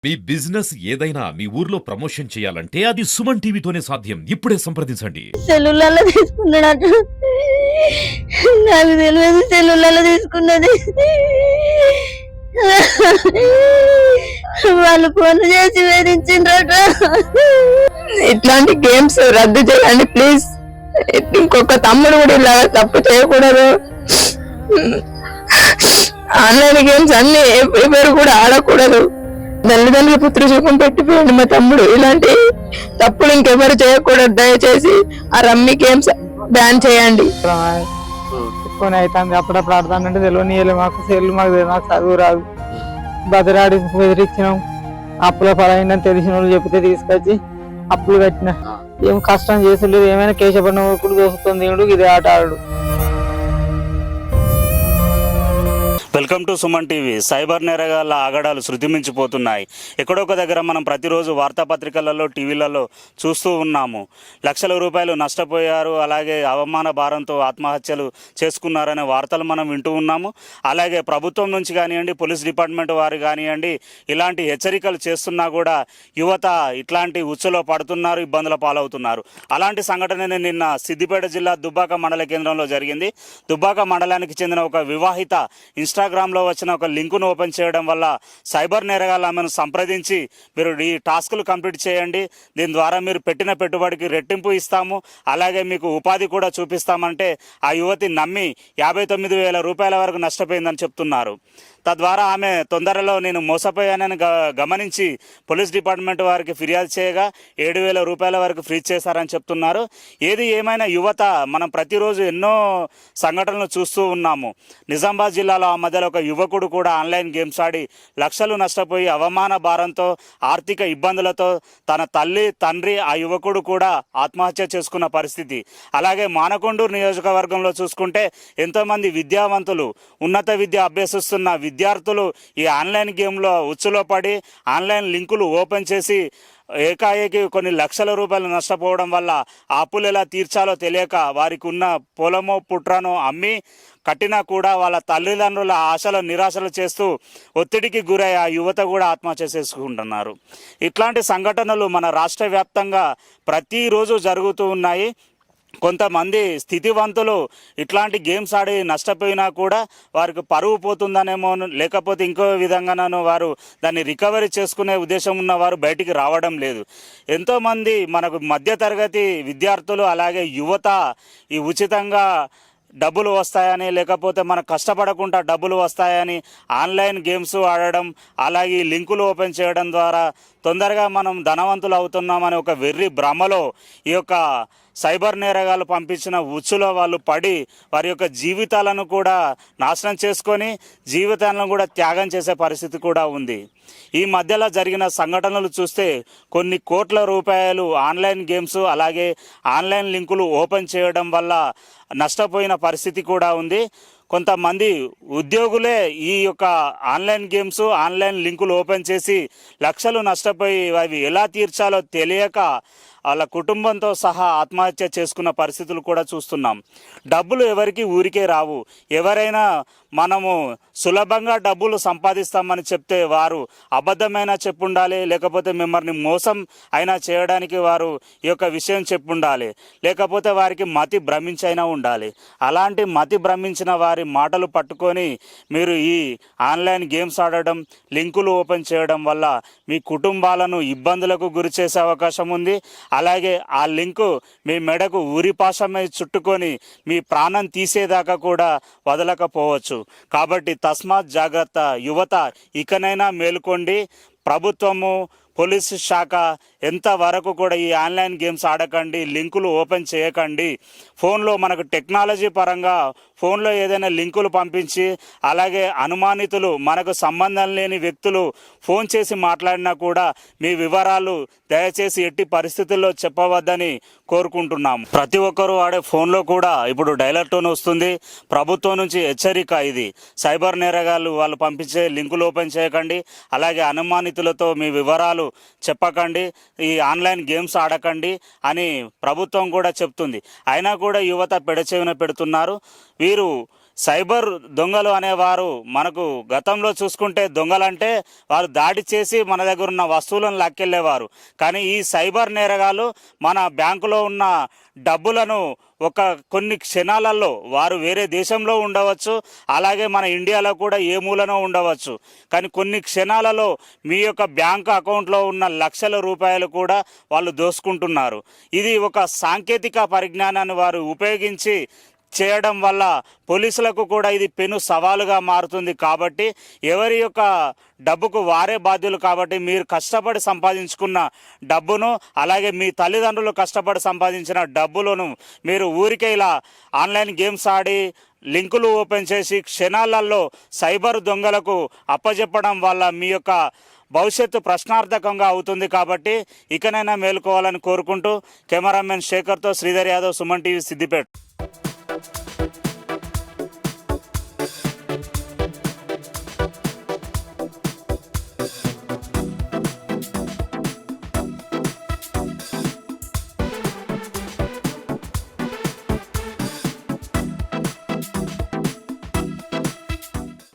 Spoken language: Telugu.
మీ బిజినెస్ ఏదైనా మీ ఊర్లో ప్రమోషన్ చేయాలంటే అది సుమన్ టీవీతోనే సాధ్యం. ఇప్పుడే సంప్రదించండి. సెల్లులలో తీసుకున్నాడు. నాకు తెలియదు సెల్లులలో తీసుకున్నది. వాళ్ళు ఫోన్ చేసి వేధించిండ్రట. ఇట్లాంటి గేమ్స్ రద్దు చేయండి ప్లీజ్. ఇంకొక తమ్ముడు కూడా ఇలా తప్పు చేయకూడదు. ఆన్లైన్ గేమ్స్ అన్ని ఎవరు కూడా ఆడకూడదు. తల్లిదండ్రుల పుత్ర సుఖం పెట్టిపోయింది మా తమ్ముడు. ఇలాంటి తప్పులు ఇంకెవరు చేయకూడదు. దయచేసి ఆ రమ్మీ గేమ్స్ బ్యాన్ చేయండి. కొని అవుతుంది. అప్పుడప్పుడు ఆడతానంటే తెలియనియలే మాకు సెల్లు మాకు చదువు రాదు. బదిరాడి బెదిరించినాం. అప్పుల పరైందని తెలిసిన వాళ్ళు చెప్తే తీసుకొచ్చి అప్పులు కట్టిన. ఏం కష్టం చేసలేదు. ఏమైనా కేశపడిన కూడా దోస్తుంది ఇది ఆట ఆడు. Welcome to Suman TV. Cyber నేరగాళ్ల ఆగడాలు శృతిమించిపోతున్నాయి. ఎక్కడొక దగ్గర మనం ప్రతిరోజు వార్తాపత్రికలలో టీవీలలో చూస్తూ ఉన్నాము. లక్షల రూపాయలు నష్టపోయారు, అలాగే అవమాన భారంతో ఆత్మహత్యలు చేసుకున్నారనే వార్తలు మనం వింటూ ఉన్నాము. అలాగే ప్రభుత్వం నుంచి కానివ్వండి, పోలీస్ డిపార్ట్మెంట్ వారు కానివ్వండి, ఇలాంటి హెచ్చరికలు చేస్తున్నా కూడా యువత ఇట్లాంటి ఉచ్చులో పడుతున్నారు, ఇబ్బందుల పాలవుతున్నారు. అలాంటి సంఘటన నిన్న సిద్దిపేట జిల్లా దుబ్బాక మండల కేంద్రంలో జరిగింది. దుబ్బాక మండలానికి చెందిన ఒక వివాహిత ఇన్స్టాగ్రామ్లో వచ్చిన ఒక లింకును ఓపెన్ చేయడం వల్ల సైబర్ నేరగాళ్ళు ఆమెను సంప్రదించి మీరు ఈ టాస్కులు కంప్లీట్ చేయండి, దీని ద్వారా మీరు పెట్టిన పెట్టుబడికి రెట్టింపు ఇస్తాము, అలాగే మీకు ఉపాధి కూడా చూపిస్తామంటే ఆ యువతి నమ్మి 59,000 రూపాయల వరకు నష్టపోయిందని చెప్తున్నారు. తద్వారా ఆమె తొందరలో నేను మోసపోయానని గమనించి పోలీస్ డిపార్ట్మెంట్ వారికి ఫిర్యాదు చేయగా 7,000 రూపాయల వరకు ఫ్రీజ్ చేశారని చెప్తున్నారు. ఏది ఏమైనా యువత మనం ప్రతిరోజు ఎన్నో సంఘటనలు చూస్తూ ఉన్నాము. నిజామాబాద్ జిల్లాలో ఆ మధ్యలో ఒక యువకుడు కూడా ఆన్లైన్ గేమ్స్ ఆడి లక్షలు నష్టపోయి అవమాన భారంతో ఆర్థిక ఇబ్బందులతో తన తల్లి తండ్రి ఆ యువకుడు కూడా ఆత్మహత్య చేసుకున్న పరిస్థితి. అలాగే మానకొండూరు నియోజకవర్గంలో చూసుకుంటే ఎంతోమంది విద్యావంతులు ఉన్నత విద్య అభ్యసిస్తున్న విద్యార్థులు ఈ ఆన్లైన్ గేమ్లో ఉచ్చులో పడి ఆన్లైన్ లింకులు ఓపెన్ చేసి ఏకాఏకి కొన్ని లక్షల రూపాయలు నష్టపోవడం వల్ల ఆ అప్పులు ఎలా తీర్చాలో తెలియక వారికి ఉన్న పొలమో పుట్రనో అమ్మి కట్టినా కూడా వాళ్ళ తల్లిదండ్రుల ఆశలు నిరాశలు చేస్తూ ఒత్తిడికి గురై ఆ యువత కూడా ఆత్మహత్య చేసుకుంటున్నారు. ఇట్లాంటి సంఘటనలు మన రాష్ట్ర వ్యాప్తంగా ప్రతిరోజు జరుగుతూ ఉన్నాయి. కొంతమంది స్థితివంతులు ఇట్లాంటి గేమ్స్ ఆడి నష్టపోయినా కూడా వారికి పరువు పోతుందనేమో, లేకపోతే ఇంకో విధంగానో వారు దాన్ని రికవరీ చేసుకునే ఉద్దేశం ఉన్న వారు బయటికి రావడం లేదు. ఎంతోమంది మనకు మధ్యతరగతి విద్యార్థులు అలాగే యువత ఈ ఉచితంగా డబ్బులు వస్తాయని, లేకపోతే మనం కష్టపడకుండా డబ్బులు వస్తాయని ఆన్లైన్ గేమ్స్ ఆడడం, అలాగే లింకులు ఓపెన్ చేయడం ద్వారా తొందరగా మనం ధనవంతులు అవుతున్నామని ఒక వెర్రి భ్రమలో ఈ యొక్క సైబర్ నేరగాళ్ళు పంపించిన ఉచ్చులో వాళ్ళు పడి వారి యొక్క జీవితాలను కూడా నాశనం చేసుకొని జీవితాలను కూడా త్యాగం చేసే పరిస్థితి కూడా ఉంది. ఈ మధ్యలో జరిగిన సంఘటనలు చూస్తే కొన్ని కోట్ల రూపాయలు ఆన్లైన్ గేమ్స్ అలాగే ఆన్లైన్ లింకులు ఓపెన్ చేయడం వల్ల నష్టపోయిన పరిస్థితి కూడా ఉంది. కొంతమంది ఉద్యోగులే ఈ యొక్క ఆన్లైన్ గేమ్స్ ఆన్లైన్ లింకులు ఓపెన్ చేసి లక్షలు నష్టపోయి అవి ఎలా తీర్చాలో తెలియక వాళ్ళ కుటుంబంతో సహా ఆత్మహత్య చేసుకున్న పరిస్థితులు కూడా చూస్తున్నాం. డబ్బులు ఎవరికి ఊరికే రావు. ఎవరైనా మనము సులభంగా డబ్బులు సంపాదిస్తామని చెప్తే వారు అబద్ధమైనా చెప్పుండాలి, లేకపోతే మిమ్మల్ని మోసం అయినా చేయడానికి వారు ఈ యొక్క విషయం చెప్పుండాలి, లేకపోతే వారికి మతి భ్రమించైనా ఉండాలి. అలాంటి మతి భ్రమించిన వారి మాటలు పట్టుకొని మీరు ఈ ఆన్లైన్ గేమ్స్ ఆడడం, లింకులు ఓపెన్ చేయడం వల్ల మీ కుటుంబాలను ఇబ్బందులకు గురి చేసే అవకాశం ఉంది. అలాగే ఆ లింకు మీ మెడకు ఊరిపాశమై చుట్టుకొని మీ ప్రాణం తీసేదాకా కూడా వదలకపోవచ్చు. కాబట్టి తస్మాత్ జాగ్రత్త. యువత ఇకనైనా మేలుకోండి. ప్రభుత్వము, పోలీసు శాఖ ఎంతవరకు కూడా ఈ ఆన్లైన్ గేమ్స్ ఆడకండి, లింకులు ఓపెన్ చేయకండి. ఫోన్లో మనకు టెక్నాలజీ పరంగా ఫోన్లో ఏదైనా లింకులు పంపించి అలాగే అనుమానితులు మనకు సంబంధం లేని వ్యక్తులు ఫోన్ చేసి మాట్లాడినా కూడా మీ వివరాలు దయచేసి ఎట్టి పరిస్థితుల్లో చెప్పవద్దని కోరుకుంటున్నాము. ప్రతి ఒక్కరూ వాడే ఫోన్లో కూడా ఇప్పుడు డైలర్ టోన్ వస్తుంది. ప్రభుత్వం నుంచి హెచ్చరిక ఇది. సైబర్ నేరగాళ్ళు వాళ్ళు పంపించే లింకులు ఓపెన్ చేయకండి, అలాగే అనుమానితులతో మీ వివరాలు చెప్పకండి, ఈ ఆన్లైన్ గేమ్స్ ఆడకండి అని ప్రభుత్వం కూడా చెప్తుంది. అయినా కూడా యువత పెడచెవిన పెడుతున్నారు. వీరు సైబర్ దొంగలు అనేవారు మనకు గతంలో చూసుకుంటే దొంగలంటే వారు దాడి చేసి మన దగ్గర ఉన్న వస్తువులను లాక్కెళ్ళేవారు. కానీ ఈ సైబర్ నేరగాలు మన బ్యాంకులో ఉన్న డబ్బులను కొన్ని క్షణాలలో వారు వేరే దేశంలో ఉండవచ్చు, అలాగే మన ఇండియాలో కూడా ఏ మూలనో ఉండవచ్చు. కానీ కొన్ని క్షణాలలో మీ యొక్క బ్యాంక్ అకౌంట్లో ఉన్న లక్షల రూపాయలు కూడా వాళ్ళు దోసుకుంటున్నారు. ఇది ఒక సాంకేతిక పరిజ్ఞానాన్ని వారు ఉపయోగించి చేయడం వల్ల పోలీసులకు కూడా ఇది పెను సవాలుగా మారుతుంది. కాబట్టి ఎవరి యొక్క డబ్బుకు వారే బాధ్యులు. కాబట్టి మీరు కష్టపడి సంపాదించుకున్న డబ్బును, అలాగే మీ తల్లిదండ్రులు కష్టపడి సంపాదించిన డబ్బులను మీరు ఊరికే ఇలా ఆన్లైన్ గేమ్స్ ఆడి లింకులు ఓపెన్ చేసి క్షణాలలో సైబర్ దొంగలకు అప్పజెప్పడం వల్ల మీ యొక్క భవిష్యత్తు ప్రశ్నార్థకంగా అవుతుంది. కాబట్టి ఇకనైనా మేలుకోవాలని కోరుకుంటూ కెమెరామెన్ శేఖర్తో శ్రీధర్ యాదవ్, సుమన్ టీవీ, సిద్దిపేట.